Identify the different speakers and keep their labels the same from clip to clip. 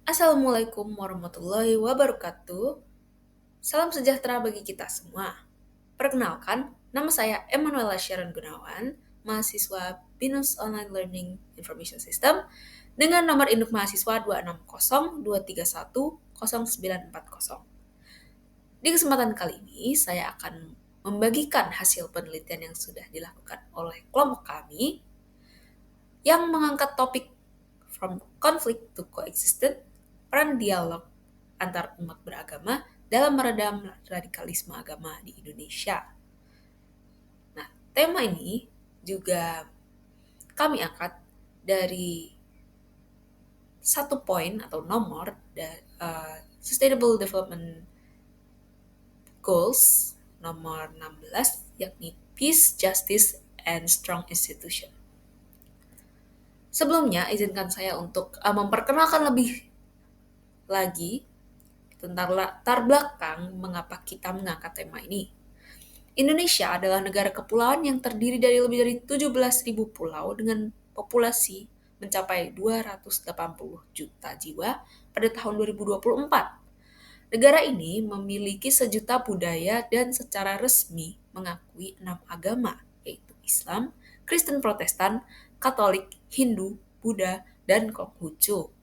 Speaker 1: Assalamualaikum warahmatullahi wabarakatuh. Salam sejahtera bagi kita semua. Perkenalkan, nama saya Emanuela Sharon Gunawan, mahasiswa BINUS Online Learning Information System dengan nomor induk mahasiswa 26023100940. Di kesempatan kali ini, saya akan membagikan hasil penelitian yang sudah dilakukan oleh kelompok kami yang mengangkat topik From Conflict to Coexistence, peran dialog antar umat beragama dalam meredam radikalisme agama di Indonesia. Nah, tema ini juga kami angkat dari satu poin atau nomor Sustainable Development Goals nomor 16, yakni Peace, Justice, and Strong Institution. Sebelumnya, izinkan saya untuk memperkenalkan lebih lagi tentang latar belakang mengapa kita mengangkat tema ini. Indonesia adalah negara kepulauan yang terdiri dari lebih dari 17.000 pulau dengan populasi mencapai 280 juta jiwa pada tahun 2024. Negara ini memiliki sejuta budaya dan secara resmi mengakui 6 agama, yaitu Islam, Kristen Protestan, Katolik, Hindu, Buddha, dan Konghucu.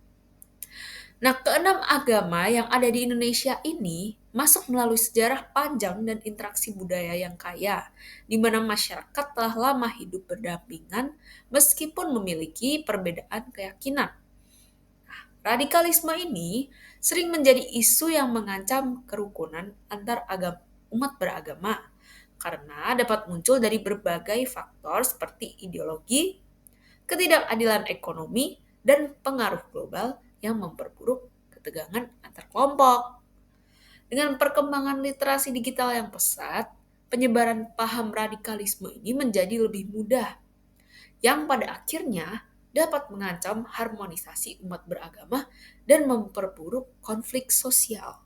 Speaker 1: Nah, keenam agama yang ada di Indonesia ini masuk melalui sejarah panjang dan interaksi budaya yang kaya, di mana masyarakat telah lama hidup berdampingan meskipun memiliki perbedaan keyakinan. Nah, radikalisme ini sering menjadi isu yang mengancam kerukunan antar umat beragama, karena dapat muncul dari berbagai faktor seperti ideologi, ketidakadilan ekonomi, dan pengaruh global yang memperburuk ketegangan antar kelompok. Dengan perkembangan literasi digital yang pesat, penyebaran paham radikalisme ini menjadi lebih mudah, yang pada akhirnya dapat mengancam harmonisasi umat beragama dan memperburuk konflik sosial.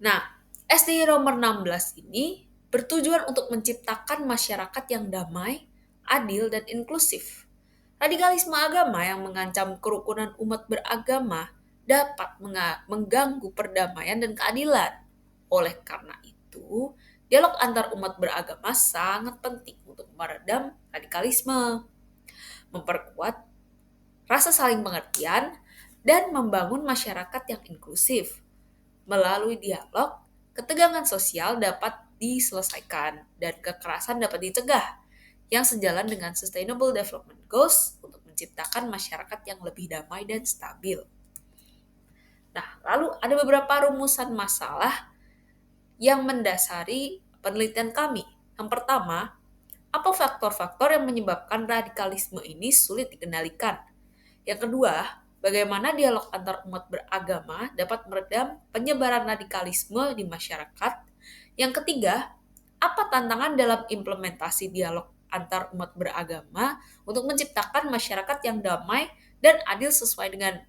Speaker 1: Nah, SDG nomor 16 ini bertujuan untuk menciptakan masyarakat yang damai, adil, dan inklusif. Radikalisme agama yang mengancam kerukunan umat beragama dapat mengganggu perdamaian dan keadilan. Oleh karena itu, dialog antar umat beragama sangat penting untuk meredam radikalisme, memperkuat rasa saling pengertian, dan membangun masyarakat yang inklusif. Melalui dialog, ketegangan sosial dapat diselesaikan dan kekerasan dapat dicegah, yang sejalan dengan Sustainable Development Goals untuk menciptakan masyarakat yang lebih damai dan stabil. Nah, lalu ada beberapa rumusan masalah yang mendasari penelitian kami. Yang pertama, apa faktor-faktor yang menyebabkan radikalisme ini sulit dikendalikan? Yang kedua, bagaimana dialog antar umat beragama dapat meredam penyebaran radikalisme di masyarakat? Yang ketiga, apa tantangan dalam implementasi dialog antar umat beragama untuk menciptakan masyarakat yang damai dan adil sesuai dengan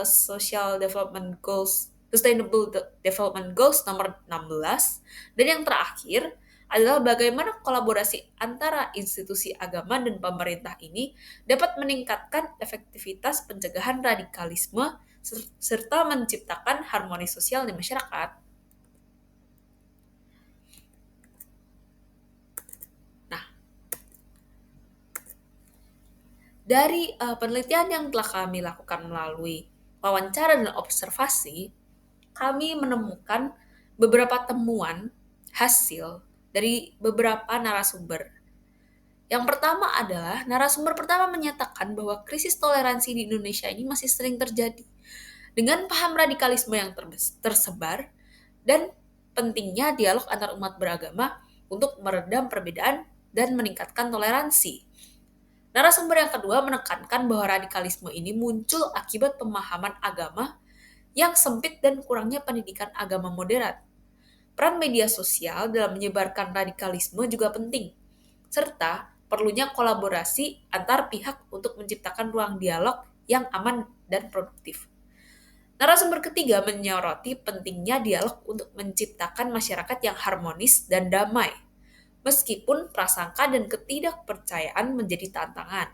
Speaker 1: Social Development Goals, Sustainable Development Goals nomor 16. Dan yang terakhir adalah bagaimana kolaborasi antara institusi agama dan pemerintah ini dapat meningkatkan efektivitas pencegahan radikalisme serta menciptakan harmoni sosial di masyarakat. Nah, dari penelitian yang telah kami lakukan melalui wawancara dan observasi, kami menemukan beberapa temuan hasil dari beberapa narasumber. Yang pertama adalah narasumber pertama menyatakan bahwa krisis toleransi di Indonesia ini masih sering terjadi dengan paham radikalisme yang tersebar dan pentingnya dialog antar umat beragama untuk meredam perbedaan dan meningkatkan toleransi. Narasumber yang kedua menekankan bahwa radikalisme ini muncul akibat pemahaman agama yang sempit dan kurangnya pendidikan agama moderat. Peran media sosial dalam menyebarkan radikalisme juga penting, serta perlunya kolaborasi antar pihak untuk menciptakan ruang dialog yang aman dan produktif. Narasumber ketiga menyoroti pentingnya dialog untuk menciptakan masyarakat yang harmonis dan damai, meskipun prasangka dan ketidakpercayaan menjadi tantangan.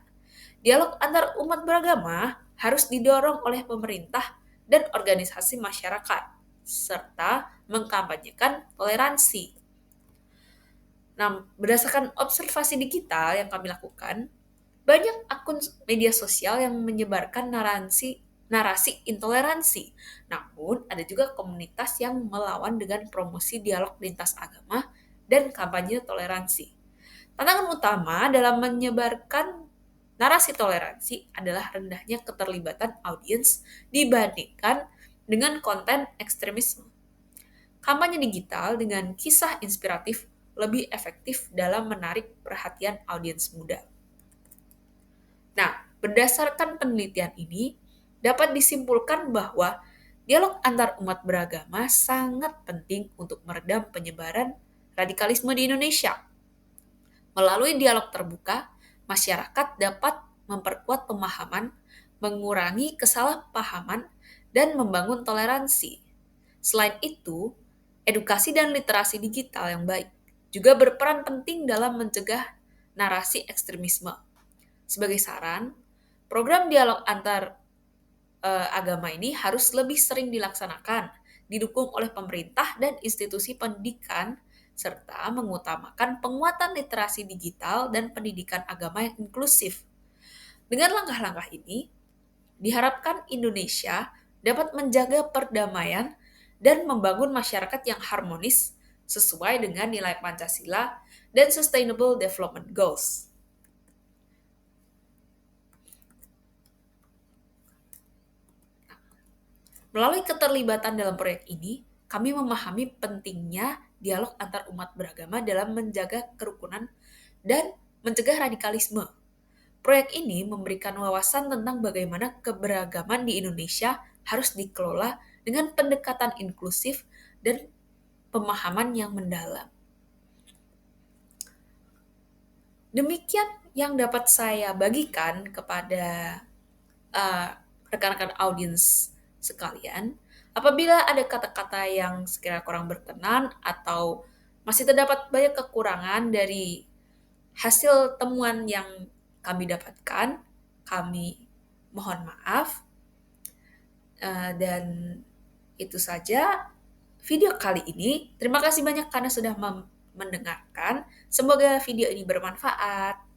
Speaker 1: Dialog antar umat beragama harus didorong oleh pemerintah dan organisasi masyarakat, serta mengkampanyekan toleransi. Nah, berdasarkan observasi digital yang kami lakukan, banyak akun media sosial yang menyebarkan narasi intoleransi. Namun, ada juga komunitas yang melawan dengan promosi dialog lintas agama dan kampanye toleransi. Tantangan utama dalam menyebarkan narasi toleransi adalah rendahnya keterlibatan audiens dibandingkan dengan konten ekstremisme. Kampanye digital dengan kisah inspiratif lebih efektif dalam menarik perhatian audiens muda. Nah, berdasarkan penelitian ini, dapat disimpulkan bahwa dialog antar umat beragama sangat penting untuk meredam penyebaran radikalisme di Indonesia. Melalui dialog terbuka, masyarakat dapat memperkuat pemahaman, mengurangi kesalahpahaman, dan membangun toleransi. Selain itu, edukasi dan literasi digital yang baik juga berperan penting dalam mencegah narasi ekstremisme. Sebagai saran, program dialog antar agama ini harus lebih sering dilaksanakan, didukung oleh pemerintah dan institusi pendidikan, serta mengutamakan penguatan literasi digital dan pendidikan agama yang inklusif. Dengan langkah-langkah ini, diharapkan Indonesia dapat menjaga perdamaian dan membangun masyarakat yang harmonis sesuai dengan nilai Pancasila dan Sustainable Development Goals. Melalui keterlibatan dalam proyek ini, kami memahami pentingnya dialog antar umat beragama dalam menjaga kerukunan dan mencegah radikalisme. Proyek ini memberikan wawasan tentang bagaimana keberagaman di Indonesia harus dikelola dengan pendekatan inklusif dan pemahaman yang mendalam. Demikian yang dapat saya bagikan kepada uh, rekan-rekan audiens sekalian. Apabila ada kata-kata yang sekiranya kurang berkenan atau masih terdapat banyak kekurangan dari hasil temuan yang kami dapatkan, kami mohon maaf. Dan itu saja video kali ini. Terima kasih banyak karena sudah mendengarkan. Semoga video ini bermanfaat.